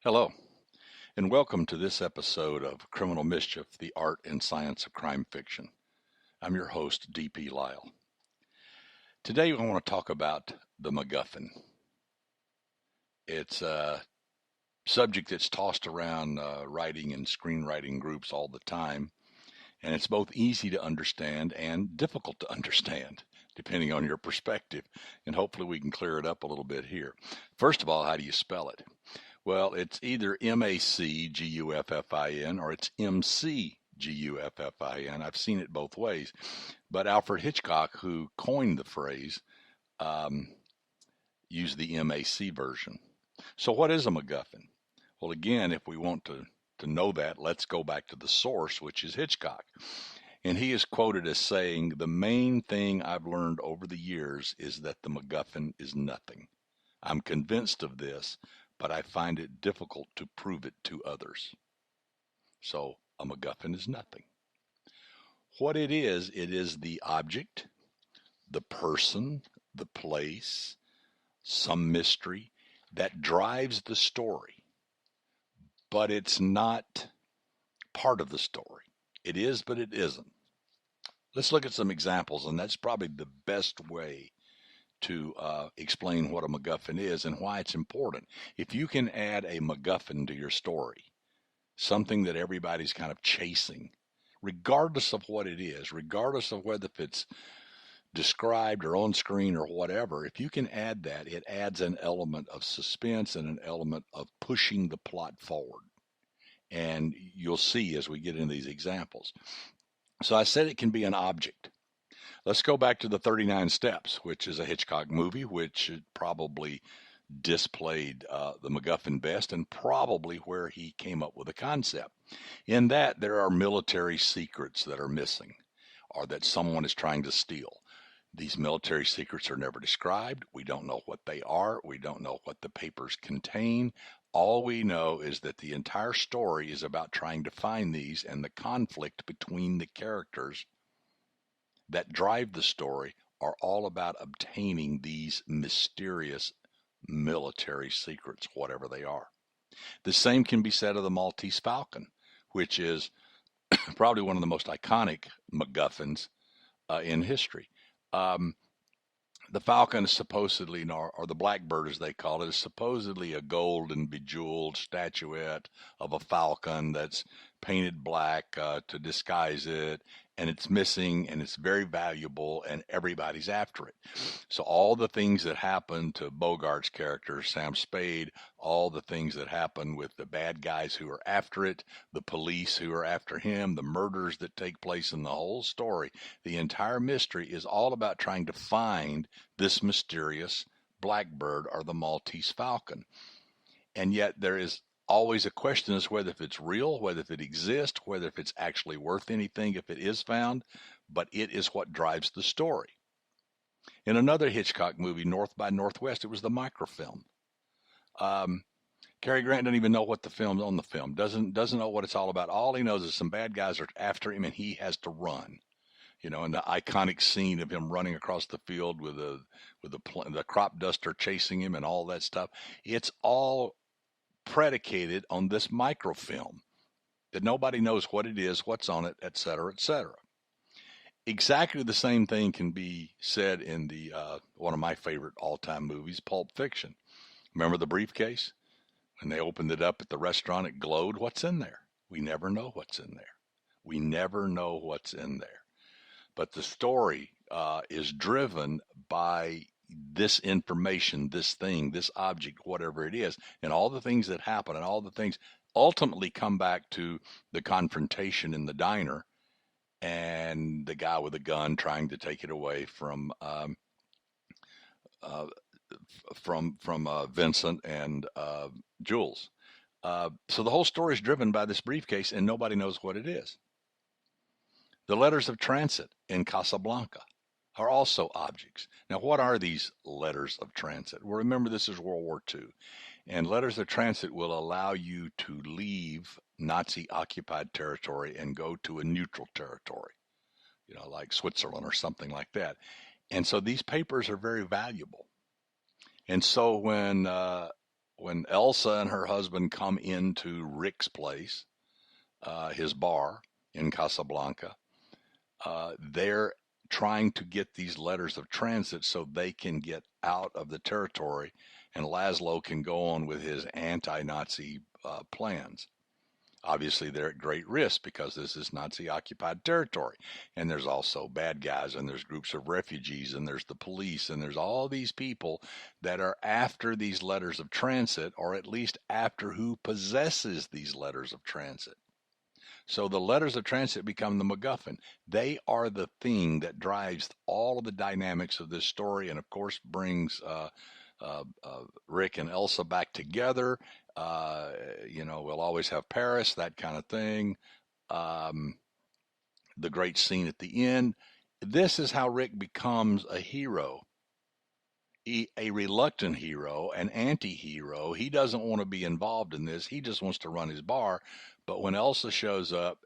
Hello, and welcome to this episode of Criminal Mischief, the Art and Science of Crime Fiction. I'm your host, D.P. Lyle. Today, I want to talk about the MacGuffin. It's a subject that's tossed around writing and screenwriting groups all the time, and it's both easy to understand and difficult to understand, depending on your perspective, and hopefully we can clear it up a little bit here. First of all, how do you spell it? Well, it's either MacGuffin or it's MCGuffin. I've seen it both ways. But Alfred Hitchcock, who coined the phrase, used the MAC version. So what is a MacGuffin? Well, again, if we want to know that, let's go back to the source, which is Hitchcock. And he is quoted as saying, "The main thing I've learned over the years is that the MacGuffin is nothing. I'm convinced of this, but I find it difficult to prove it to others." So a MacGuffin is nothing. What it is the object, the person, the place, some mystery that drives the story, but it's not part of the story. It is, but it isn't. Let's look at some examples, and that's probably the best way to explain what a MacGuffin is and why it's important. If you can add a MacGuffin to your story, something that everybody's kind of chasing, regardless of what it is, regardless of whether it's described or on screen or whatever, if you can add that, it adds an element of suspense and an element of pushing the plot forward. And you'll see as we get into these examples. So I said it can be an object. Let's go back to the 39 Steps, which is a Hitchcock movie, which probably displayed the MacGuffin best and probably where he came up with the concept. In that, there are military secrets that are missing or that someone is trying to steal. These military secrets are never described. We don't know what they are. We don't know what the papers contain. All we know is that the entire story is about trying to find these, and the conflict between the characters that drive the story are all about obtaining these mysterious military secrets, whatever they are. The same can be said of the Maltese Falcon, which is probably one of the most iconic MacGuffins in history. The Falcon is supposedly, or the Blackbird as they call it, is supposedly a gold and bejeweled statuette of a falcon that's painted black to disguise it, and it's missing, and it's very valuable, and everybody's after it. So all the things that happen to Bogart's character, Sam Spade, all the things that happen with the bad guys who are after it, the police who are after him, the murders that take place in the whole story, the entire mystery is all about trying to find this mysterious blackbird or the Maltese Falcon. And yet there is always a question as whether if it's real, whether if it exists, whether if it's actually worth anything if it is found, but it is what drives the story. In another Hitchcock movie, North by Northwest, it was the Microfilm. Cary Grant doesn't even know what the film's on the film, doesn't know what it's all about. All he knows is some bad guys are after him and he has to run. And the iconic scene of him running across the field with the crop duster chasing him and all that stuff. It's all predicated on this microfilm that nobody knows what it is, what's on it, et cetera, et cetera. Exactly the same thing can be said in the one of my favorite all-time movies, Pulp Fiction. Remember the briefcase? When they opened it up at the restaurant, it glowed. What's in there? We never know what's in there. We never know what's in there. But the story is driven by this information, this thing, this object, whatever it is, and all the things that happen and all the things ultimately come back to the confrontation in the diner and the guy with a gun trying to take it away from Vincent and Jules. So the whole story is driven by this briefcase, and nobody knows what it is. The letters of transit in Casablanca are also objects. Now, what are these letters of transit? Well, remember, this is World War II, and letters of transit will allow you to leave Nazi-occupied territory and go to a neutral territory, like Switzerland or something like that. And so these papers are very valuable. And so when when Elsa and her husband come into Rick's place, his bar in Casablanca, they're trying to get these letters of transit so they can get out of the territory, and Laszlo can go on with his anti-Nazi plans. Obviously, they're at great risk because this is Nazi-occupied territory. And there's also bad guys, and there's groups of refugees, and there's the police, and there's all these people that are after these letters of transit, or at least after who possesses these letters of transit. So the letters of transit become the MacGuffin. They are the thing that drives all of the dynamics of this story, and of course brings Rick and Elsa back together. We'll always have Paris, that kind of thing. The great scene at the end. This is how Rick becomes a hero, a reluctant hero, an anti-hero. He doesn't want to be involved in this. He just wants to run his bar. But when Elsa shows up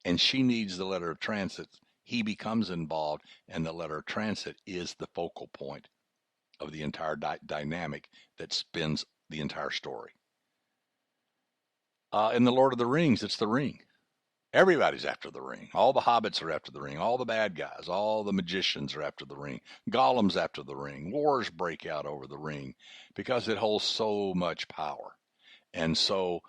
and she needs the letter of transit, he becomes involved, and the letter of transit is the focal point of the entire dynamic that spins the entire story. In The Lord of the Rings, it's the ring. Everybody's after the ring. All the hobbits are after the ring. All the bad guys, all the magicians are after the ring. Gollum's after the ring. Wars break out over the ring because it holds so much power. And so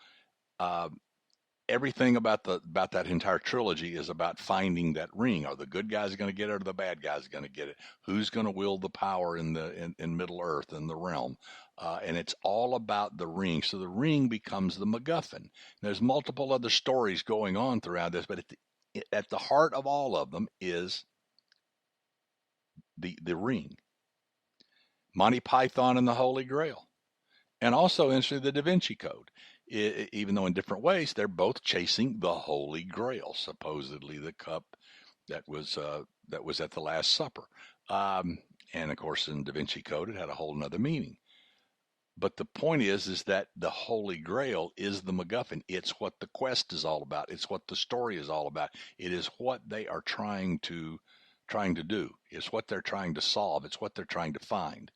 everything about that entire trilogy is about finding that ring. Are the good guys going to get it, or the bad guys going to get it? Who's going to wield the power in Middle Earth, in the realm? And it's all about the ring. So the ring becomes the MacGuffin. There's multiple other stories going on throughout this, but at the heart of all of them is the ring. Monty Python and the Holy Grail. And also, interestingly, the Da Vinci Code. Even though in different ways, they're both chasing the Holy Grail, supposedly the cup that was at the Last Supper. And of course, in Da Vinci Code, it had a whole nother meaning. But the point is that the Holy Grail is the MacGuffin. It's what the quest is all about. It's what the story is all about. It is what they are trying to do. It's what they're trying to solve. It's what they're trying to find.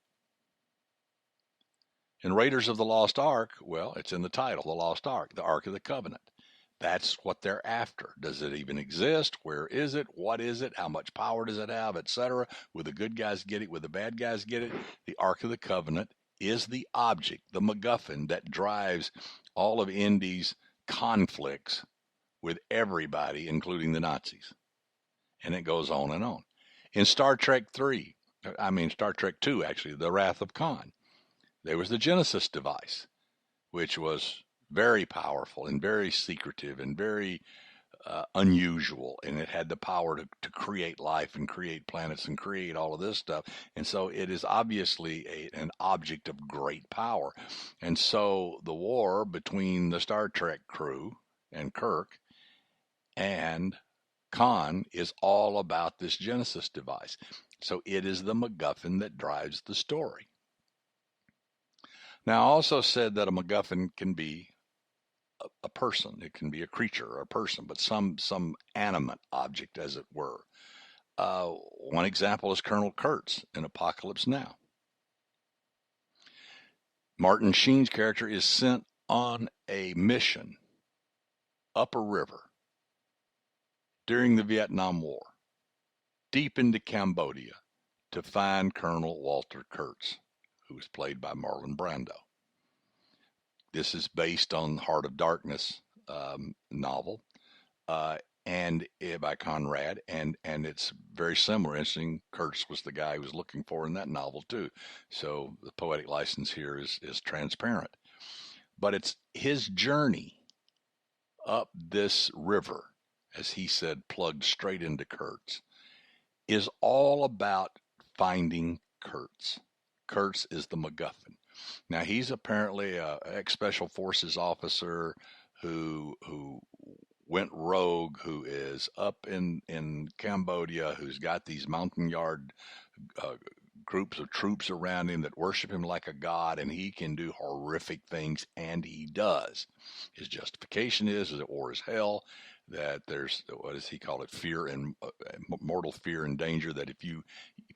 In Raiders of the Lost Ark, well, it's in the title, The Lost Ark, the Ark of the Covenant. That's what they're after. Does it even exist? Where is it? What is it? How much power does it have, etc.? Will the good guys get it? Will the bad guys get it? The Ark of the Covenant is the object, the MacGuffin, that drives all of Indy's conflicts with everybody, including the Nazis. And it goes on and on. In Star Trek 2, actually, The Wrath of Khan, there was the Genesis device, which was very powerful and very secretive and very unusual, and it had the power to create life and create planets and create all of this stuff. And so it is obviously an object of great power. And so the war between the Star Trek crew and Kirk and Khan is all about this Genesis device. So it is the MacGuffin that drives the story. Now, I also said that a MacGuffin can be a person. It can be a creature or a person, but some animate object, as it were. One example is Colonel Kurtz in Apocalypse Now. Martin Sheen's character is sent on a mission up a river during the Vietnam War, deep into Cambodia, to find Colonel Walter Kurtz, who was played by Marlon Brando. This is based on Heart of Darkness novel, and by Conrad, and it's very similar. Interesting, Kurtz was the guy he was looking for in that novel too. So the poetic license here is transparent. But it's his journey up this river, as he said, plugged straight into Kurtz, is all about finding Kurtz. Kurtz is the MacGuffin. Now, he's apparently an ex-Special Forces officer who went rogue, who is up in Cambodia, who's got these mountain yard groups of troops around him that worship him like a god, and he can do horrific things, and he does. His justification is that war is hell. that there's, what does he call it, fear and mortal fear and danger, that if you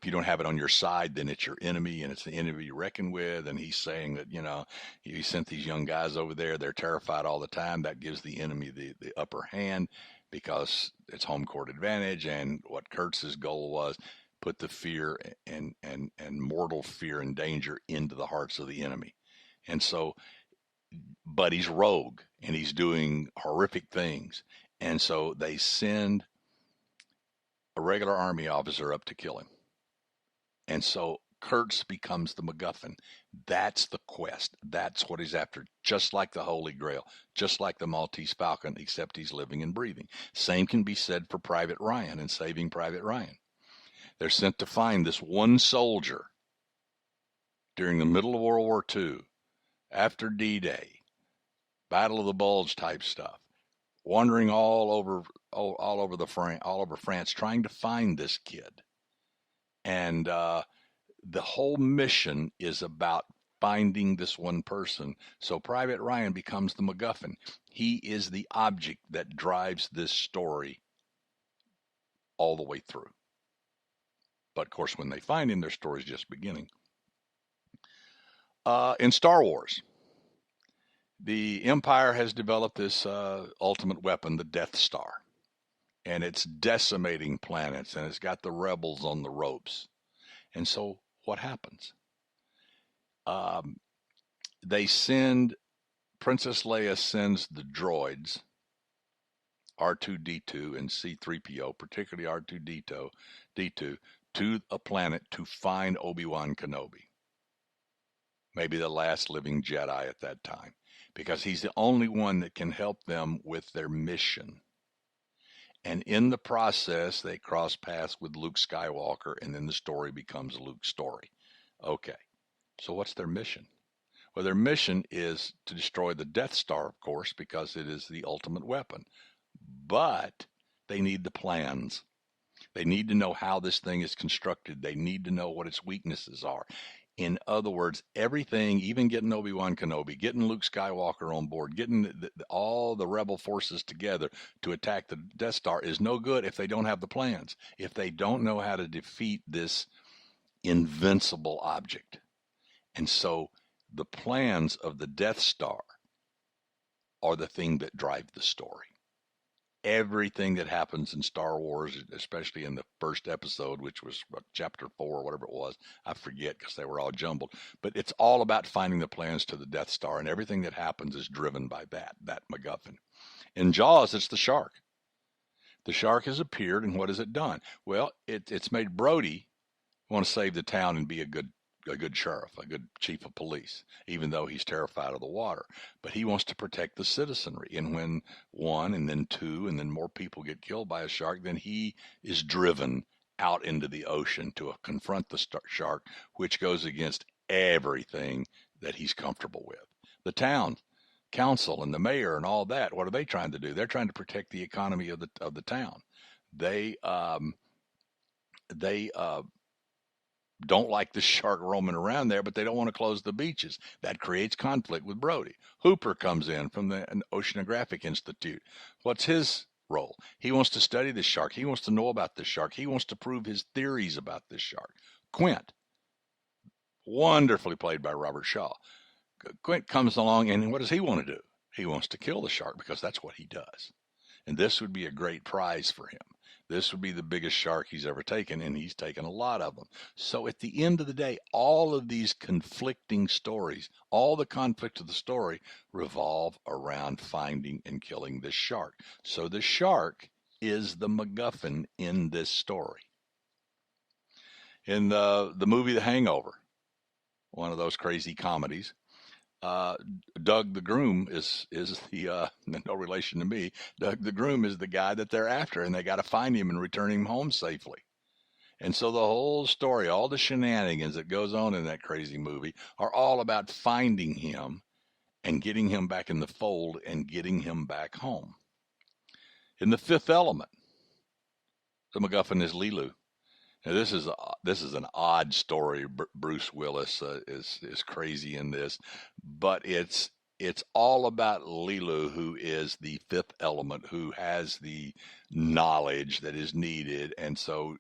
don't have it on your side, then it's your enemy, and it's the enemy you reckon with. And he's saying that, he sent these young guys over there, they're terrified all the time. That gives the enemy the upper hand because it's home court advantage. And what Kurtz's goal was, put the fear and mortal fear and danger into the hearts of the enemy. And so, but he's rogue and he's doing horrific things. And so they send a regular army officer up to kill him. And so Kurtz becomes the MacGuffin. That's the quest. That's what he's after. Just like the Holy Grail, just like the Maltese Falcon, except he's living and breathing. Same can be said for Private Ryan and Saving Private Ryan. They're sent to find this one soldier during the middle of World War II, after D-Day, Battle of the Bulge type stuff, wandering all over France, trying to find this kid. And the whole mission is about finding this one person. So Private Ryan becomes the MacGuffin. He is the object that drives this story all the way through. But of course, when they find him, their story's just beginning. In Star Wars, the Empire has developed this ultimate weapon, the Death Star. And it's decimating planets, and it's got the rebels on the ropes. And so what happens? Princess Leia sends the droids, R2-D2 and C-3PO, particularly R2-D2, to a planet to find Obi-Wan Kenobi. Maybe the last living Jedi at that time, because he's the only one that can help them with their mission. And in the process, they cross paths with Luke Skywalker, and then the story becomes Luke's story. Okay, so what's their mission? Well, their mission is to destroy the Death Star, of course, because it is the ultimate weapon. But they need the plans. They need to know how this thing is constructed. They need to know what its weaknesses are. In other words, everything, even getting Obi-Wan Kenobi, getting Luke Skywalker on board, getting all the rebel forces together to attack the Death Star is no good if they don't have the plans, if they don't know how to defeat this invincible object. And so the plans of the Death Star are the thing that drive the story. Everything that happens in Star Wars, especially in the first episode, which was chapter 4 or whatever it was, I forget because they were all jumbled, but it's all about finding the plans to the Death Star, and everything that happens is driven by that MacGuffin. In Jaws, it's the shark. The shark has appeared, and what has it done? Well, it's made Brody want to save the town and be a good sheriff, a good chief of police, even though he's terrified of the water. But he wants to protect the citizenry. And when one and then two and then more people get killed by a shark, then he is driven out into the ocean to confront the shark, which goes against everything that he's comfortable with. The town council and the mayor and all that, what are they trying to do? They're trying to protect the economy of the town. They don't like the shark roaming around there, but they don't want to close the beaches. That creates conflict with Brody. Hooper comes in from the Oceanographic Institute. What's his role? He wants to study the shark. He wants to know about the shark. He wants to prove his theories about this shark. Quint, wonderfully played by Robert Shaw. Quint comes along, and what does he want to do? He wants to kill the shark because that's what he does. And this would be a great prize for him. This would be the biggest shark he's ever taken, and he's taken a lot of them. So at the end of the day, all of these conflicting stories, all the conflict of the story revolve around finding and killing this shark. So the shark is the MacGuffin in this story. In the movie The Hangover, one of those crazy comedies, Doug the groom is the no relation to me. Doug the groom is the guy that they're after, and they got to find him and return him home safely. And so the whole story, all the shenanigans that goes on in that crazy movie are all about finding him and getting him back in the fold and getting him back home. In The Fifth Element, the MacGuffin is Lilu. Now, this is an odd story. Bruce Willis is crazy in this, but it's it's all about Lilu, who is the fifth element, who has the knowledge that is needed. And so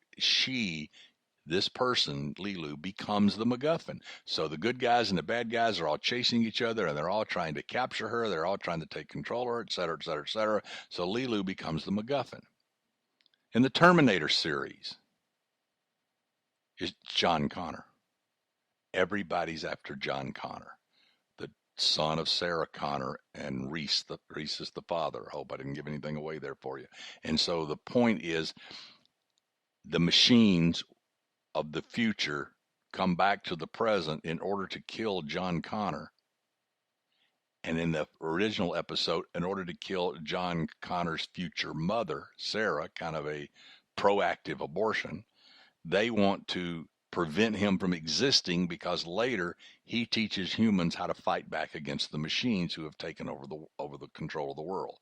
this person, Lilu, becomes the MacGuffin. So the good guys and the bad guys are all chasing each other, and they're all trying to capture her. They're all trying to take control of her, et cetera, et cetera, et cetera. So Lilu becomes the MacGuffin. In the Terminator series, is John Connor. Everybody's after John Connor, the son of Sarah Connor, and Reese is the father. I hope I didn't give anything away there for you. And so the point is, the machines of the future come back to the present in order to kill John Connor. And in the original episode, in order to kill John Connor's future mother, Sarah, kind of a proactive abortion, they want to prevent him from existing, because later he teaches humans how to fight back against the machines who have taken over the control of the world.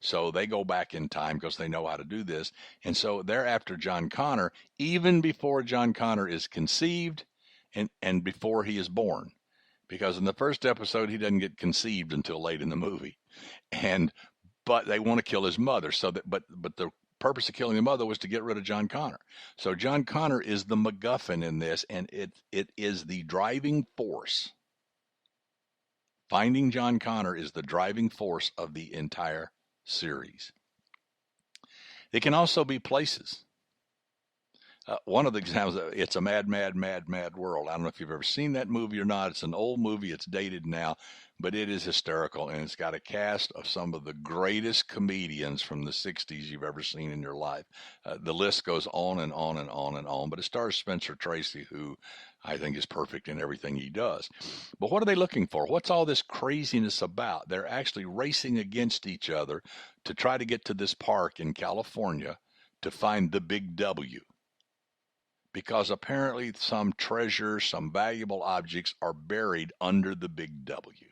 So they go back in time because they know how to do this. And so they're after John Connor even before John Connor is conceived and before he is born. Because in the first episode, he doesn't get conceived until late in the movie. But they want to kill his mother. But the purpose of killing the mother was to get rid of John Connor. So John Connor is the MacGuffin in this, and it is the driving force. Finding John Connor is the driving force of the entire series. It can also be places. One of the examples, it's a mad, mad, mad, mad world. I don't know if you've ever seen that movie or not. It's an old movie. It's dated now, but it is hysterical, and it's got a cast of some of the greatest comedians from the 60s you've ever seen in your life. The list goes on and on and on and on, but it stars Spencer Tracy, who I think is perfect in everything he does. But what are they looking for? What's all this craziness about? They're actually racing against each other to try to get to this park in California to find the Big W. Because apparently some treasures, some valuable objects are buried under the Big W.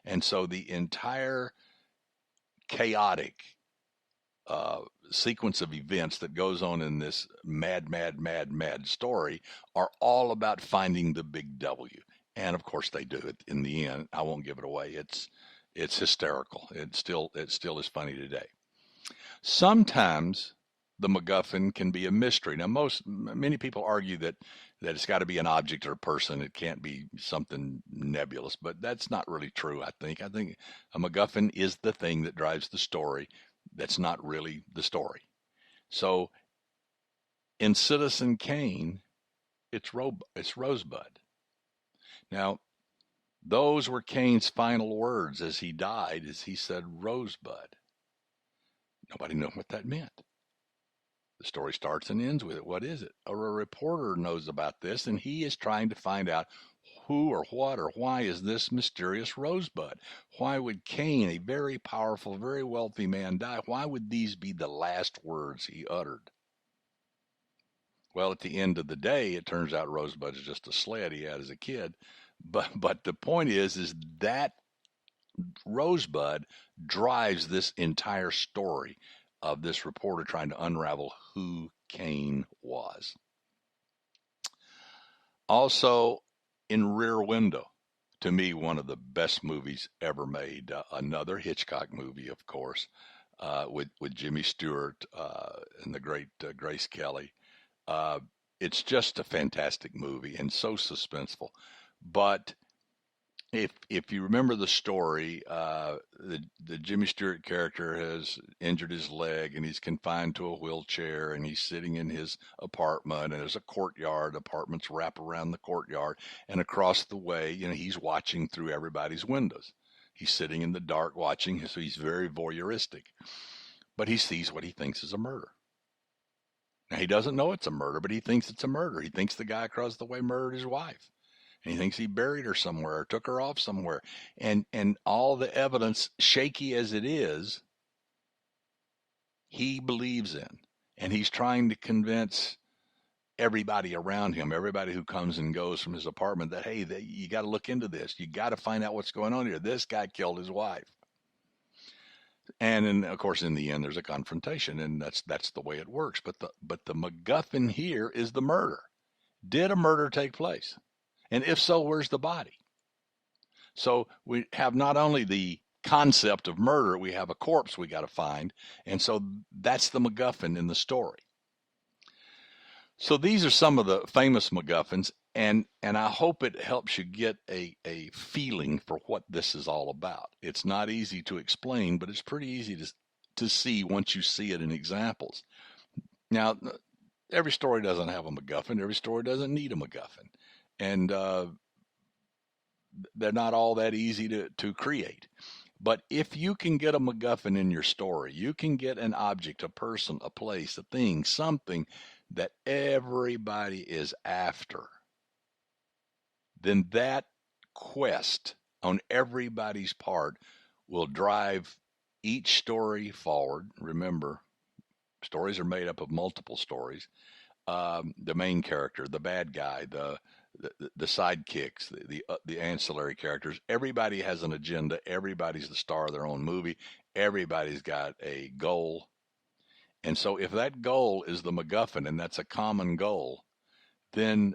And so the entire chaotic sequence of events that goes on in this mad, mad, mad, mad story are all about finding the Big W. And of course they do it in the end. I won't give it away. It's hysterical. It still is funny today. Sometimes the MacGuffin can be a mystery. Now, many people argue that it's got to be an object or a person. It can't be something nebulous, but that's not really true. I think a MacGuffin is the thing that drives the story. That's not really the story. So, in Citizen Kane, it's Rosebud. Now, those were Kane's final words as he died, as he said Rosebud. Nobody knew what that meant. The story starts and ends with it. What is it? A reporter knows about this, and he is trying to find out who or what or why is this mysterious Rosebud? Why would Kane, a very powerful, very wealthy man, die? Why would these be the last words he uttered? Well, at the end of the day, it turns out Rosebud is just a sled he had as a kid. But the point is that Rosebud drives this entire story of this reporter trying to unravel who Kane was. Also, in Rear Window, to me, one of the best movies ever made. Another Hitchcock movie, of course, with Jimmy Stewart and the great Grace Kelly. It's just a fantastic movie and so suspenseful. But if you remember the story, the Jimmy Stewart character has injured his leg and he's confined to a wheelchair, and he's sitting in his apartment, and there's a courtyard. Apartments wrap around the courtyard, and across the way, he's watching through everybody's windows. He's sitting in the dark watching, so he's very voyeuristic. But he sees what he thinks is a murder. Now, he doesn't know it's a murder, but he thinks it's a murder. He thinks the guy across the way murdered his wife. And he thinks he buried her somewhere or took her off somewhere. And all the evidence, shaky as it is, he believes in. And he's trying to convince everybody around him, everybody who comes and goes from his apartment, that, hey, you got to look into this. You got to find out what's going on here. This guy killed his wife. And then, of course, in the end, there's a confrontation, and that's the way it works. But the MacGuffin here is the murder. Did a murder take place? And if so, where's the body? So we have not only the concept of murder, we have a corpse we got to find. And so that's the MacGuffin in the story. So these are some of the famous MacGuffins, and I hope it helps you get a feeling for what this is all about. It's not easy to explain, but it's pretty easy to see once you see it in examples. Now, every story doesn't have a MacGuffin. Every story doesn't need a MacGuffin. And they're not all that easy to create. But if you can get a MacGuffin in your story, you can get an object, a person, a place, a thing, something that everybody is after, then that quest on everybody's part will drive each story forward. Remember, stories are made up of multiple stories. The main character, the bad guy, the sidekicks, the ancillary characters. Everybody has an agenda. Everybody's the star of their own movie. Everybody's got a goal. And so if that goal is the MacGuffin, and that's a common goal, then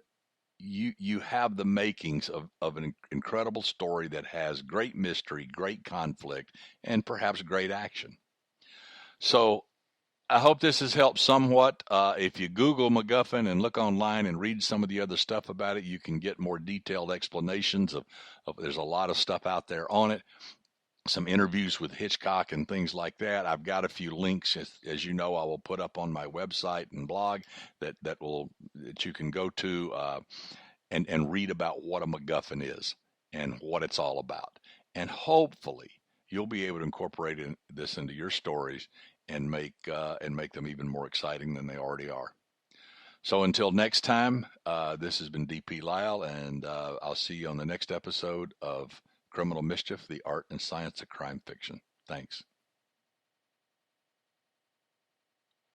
you have the makings of an incredible story that has great mystery, great conflict, and perhaps great action. So I hope this has helped somewhat. If you Google MacGuffin and look online and read some of the other stuff about it, you can get more detailed explanations of there's a lot of stuff out there on it. Some interviews with Hitchcock and things like that. I've got a few links, as you know, I will put up on my website and blog that you can go to and read about what a MacGuffin is and what it's all about. And hopefully you'll be able to incorporate this into your stories and make them even more exciting than they already are. So until next time, this has been D.P. Lyle, and I'll see you on the next episode of Criminal Mischief, the Art and Science of Crime Fiction. Thanks.